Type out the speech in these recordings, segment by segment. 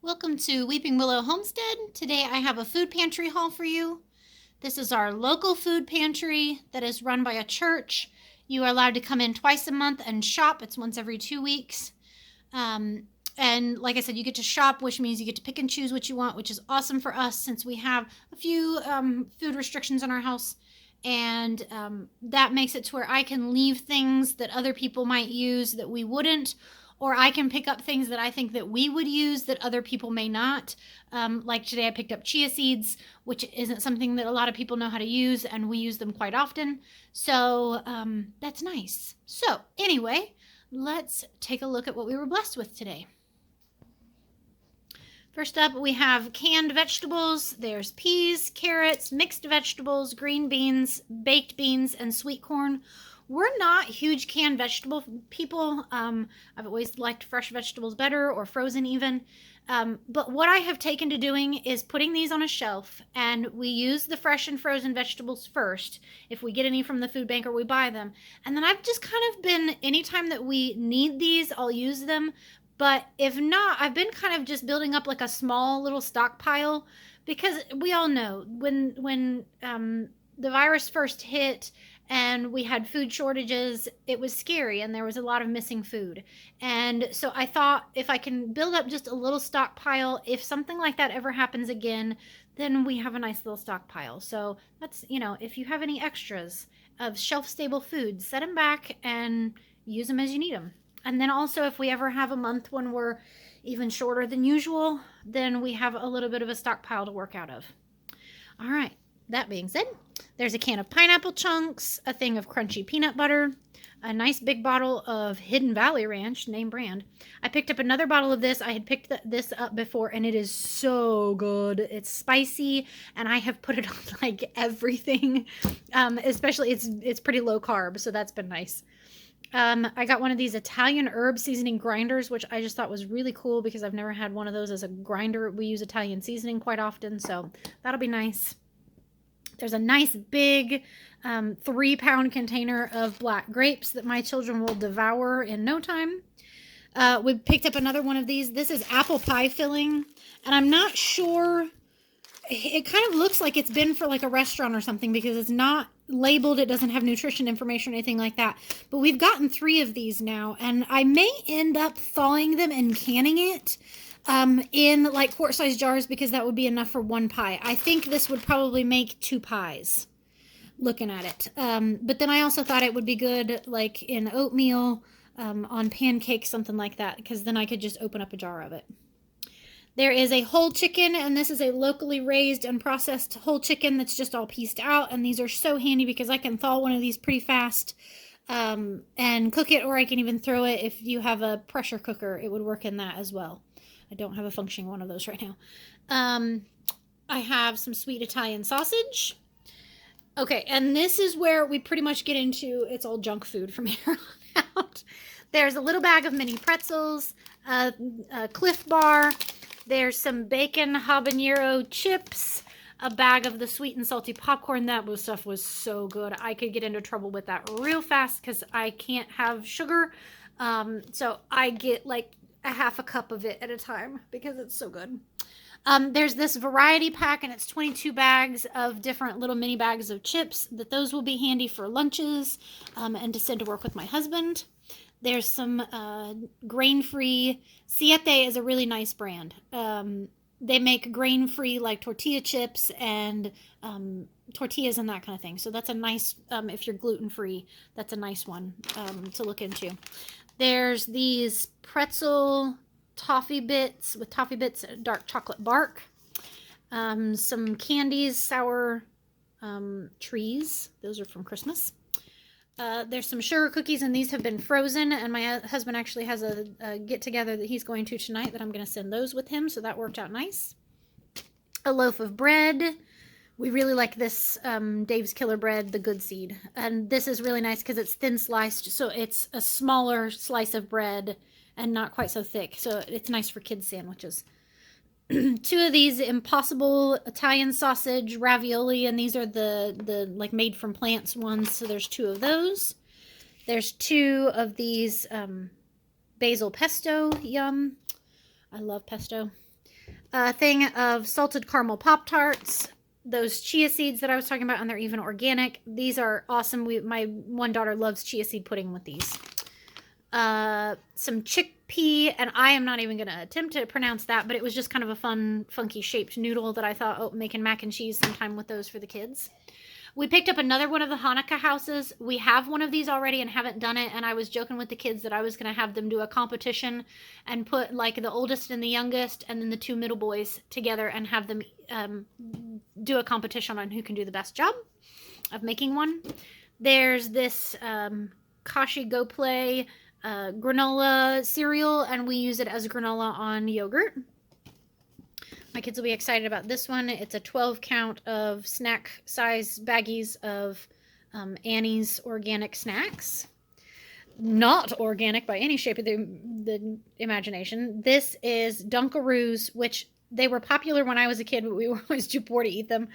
Welcome to Weeping Willow Homestead. Today I have a food pantry haul for you. This is our local food pantry that is run by a church. You are allowed to come in twice a month and shop. It's once every 2 weeks. And like I said, you get to shop, which means you get to pick and choose what you want, which is awesome for us since we have a few food restrictions in our house. And that makes it to where I can leave things that other people might use that we wouldn't, or I can pick up things that I think that we would use that other people may not. Like today I picked up chia seeds, which isn't something that a lot of people know how to use, and we use them quite often. So that's nice. So anyway, let's take a look at what we were blessed with today. First up, we have canned vegetables. There's peas, carrots, mixed vegetables, green beans, baked beans, and sweet corn. We're not huge canned vegetable people. I've always liked fresh vegetables better, or frozen even. But what I have taken to doing is putting these on a shelf, and we use the fresh and frozen vegetables first if we get any from the food bank or we buy them. And then I've just kind of been, anytime that we need these, I'll use them. But if not, I've been kind of just building up like a small little stockpile, because we all know when the virus first hit and we had food shortages, it was scary and there was a lot of missing food. And so I thought, if I can build up just a little stockpile, if something like that ever happens again, then we have a nice little stockpile. So that's, if you have any extras of shelf-stable food, set them back and use them as you need them. And then also, if we ever have a month when we're even shorter than usual, then we have a little bit of a stockpile to work out of. All right, that being said, there's a can of pineapple chunks, a thing of crunchy peanut butter, a nice big bottle of Hidden Valley Ranch, name brand. I picked up another bottle of this. I had picked this up before, and it is so good. It's spicy, and I have put it on like everything. Especially, it's pretty low carb, so that's been nice. I got one of these Italian herb seasoning grinders, which I just thought was really cool because I've never had one of those as a grinder. We use Italian seasoning quite often, so that'll be nice. There's a nice big 3-pound container of black grapes that my children will devour in no time. We picked up another one of these. This is apple pie filling, and I'm not sure. It kind of looks like it's been for like a restaurant or something because it's not labeled. It doesn't have nutrition information or anything like that. But we've gotten 3 of these now, and I may end up thawing them and canning it in like quart-sized jars, because that would be enough for 1 pie. I think this would probably make 2 pies looking at it. But then I also thought it would be good like in oatmeal, on pancakes, something like that, because then I could just open up a jar of it. There is a whole chicken, and this is a locally raised and processed whole chicken that's just all pieced out, and these are so handy because I can thaw one of these pretty fast and cook it, or I can even throw it. If you have a pressure cooker, it would work in that as well. I don't have a functioning one of those right now. I have some sweet Italian sausage. Okay, and this is where we pretty much get into, it's all junk food from here on out. There's a little bag of mini pretzels, a Cliff Bar. There's some bacon habanero chips, a bag of the sweet and salty popcorn. That stuff was so good. I could get into trouble with that real fast because I can't have sugar. So I get like a half a cup of it at a time because it's so good. There's this variety pack, and it's 22 bags of different little mini bags of chips. Those will be handy for lunches and to send to work with my husband. There's some grain-free. Siete is a really nice brand. They make grain-free like tortilla chips and tortillas and that kind of thing. So that's a nice, if you're gluten-free, that's a nice one to look into. There's these pretzel toffee bits with toffee bits dark chocolate bark. Some candies, sour trees. Those are from Christmas. There's some sugar cookies, and these have been frozen, and my husband actually has a get-together that he's going to tonight that I'm going to send those with him, so that worked out nice. A loaf of bread. We really like this Dave's Killer Bread, the good seed, and this is really nice because it's thin sliced, so it's a smaller slice of bread and not quite so thick, so it's nice for kids' sandwiches. 2 of these Impossible Italian sausage ravioli, and these are the like made from plants ones, so there's 2 of those. There's 2 of these basil pesto, yum. I love pesto. a thing of salted caramel Pop-Tarts, those chia seeds that I was talking about, and they're even organic. These are awesome. My one daughter loves chia seed pudding with these. Some chickpea, and I am not even going to attempt to pronounce that, but it was just kind of a fun, funky shaped noodle that I thought, oh, making mac and cheese sometime with those for the kids. We picked up another one of the Hanukkah houses. We have one of these already and haven't done it. And I was joking with the kids that I was going to have them do a competition and put like the oldest and the youngest and then the two middle boys together and have them do a competition on who can do the best job of making one. There's this Kashi Go Play granola cereal, and we use it as granola on yogurt. My kids will be excited about this one. It's a 12 count of snack size baggies of Annie's organic snacks. Not organic by any shape of the imagination. This is Dunkaroos, which they were popular when I was a kid, but we were always too poor to eat them.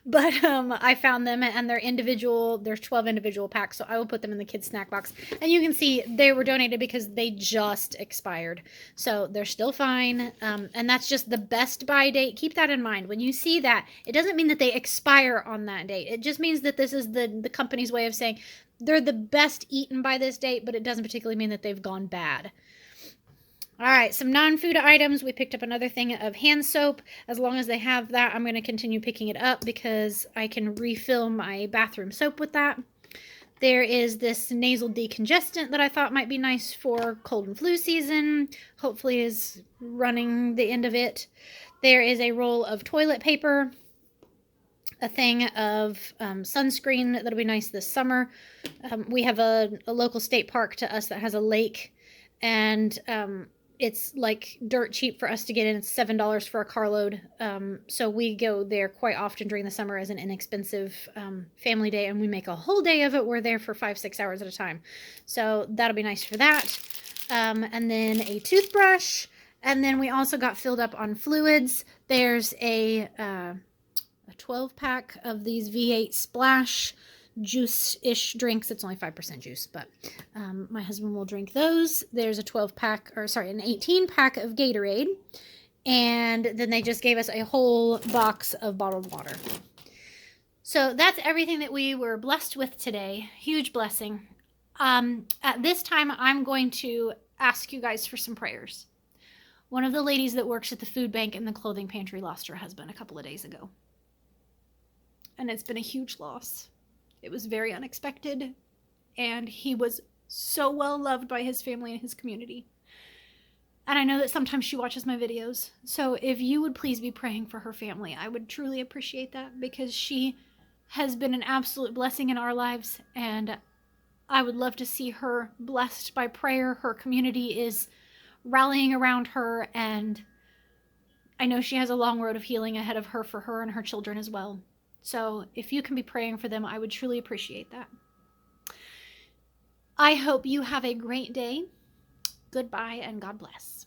But I found them, and they're individual. There's 12 individual packs, so I will put them in the kids' snack box. And you can see they were donated because they just expired. So they're still fine, and that's just the best buy date. Keep that in mind. When you see that, it doesn't mean that they expire on that date. It just means that this is the company's way of saying they're the best eaten by this date, but it doesn't particularly mean that they've gone bad. All right, some non-food items. We picked up another thing of hand soap. As long as they have that, I'm going to continue picking it up because I can refill my bathroom soap with that. There is this nasal decongestant that I thought might be nice for cold and flu season. Hopefully is running the end of it. There is a roll of toilet paper. A thing of sunscreen that'll be nice this summer. We have a local state park to us that has a lake, and it's like dirt cheap for us to get in. It's $7 for a carload. So we go there quite often during the summer as an inexpensive family day, and we make a whole day of it. We're there for 5-6 hours at a time. So that'll be nice for that. And then a toothbrush. And then we also got filled up on fluids. There's a 12-pack of these V8 Splash juice-ish drinks. It's only 5% juice, but my husband will drink those. There's a 12-pack, or sorry, an 18-pack of Gatorade. And then they just gave us a whole box of bottled water. So that's everything that we were blessed with today. Huge blessing. At this time, I'm going to ask you guys for some prayers. One of the ladies that works at the food bank and the clothing pantry lost her husband a couple of days ago. And it's been a huge loss. It was very unexpected, and he was so well loved by his family and his community. And I know that sometimes she watches my videos, so if you would please be praying for her family, I would truly appreciate that, because she has been an absolute blessing in our lives, and I would love to see her blessed by prayer. Her community is rallying around her, and I know she has a long road of healing ahead of her for her and her children as well. So if you can be praying for them, I would truly appreciate that. I hope you have a great day. Goodbye and God bless.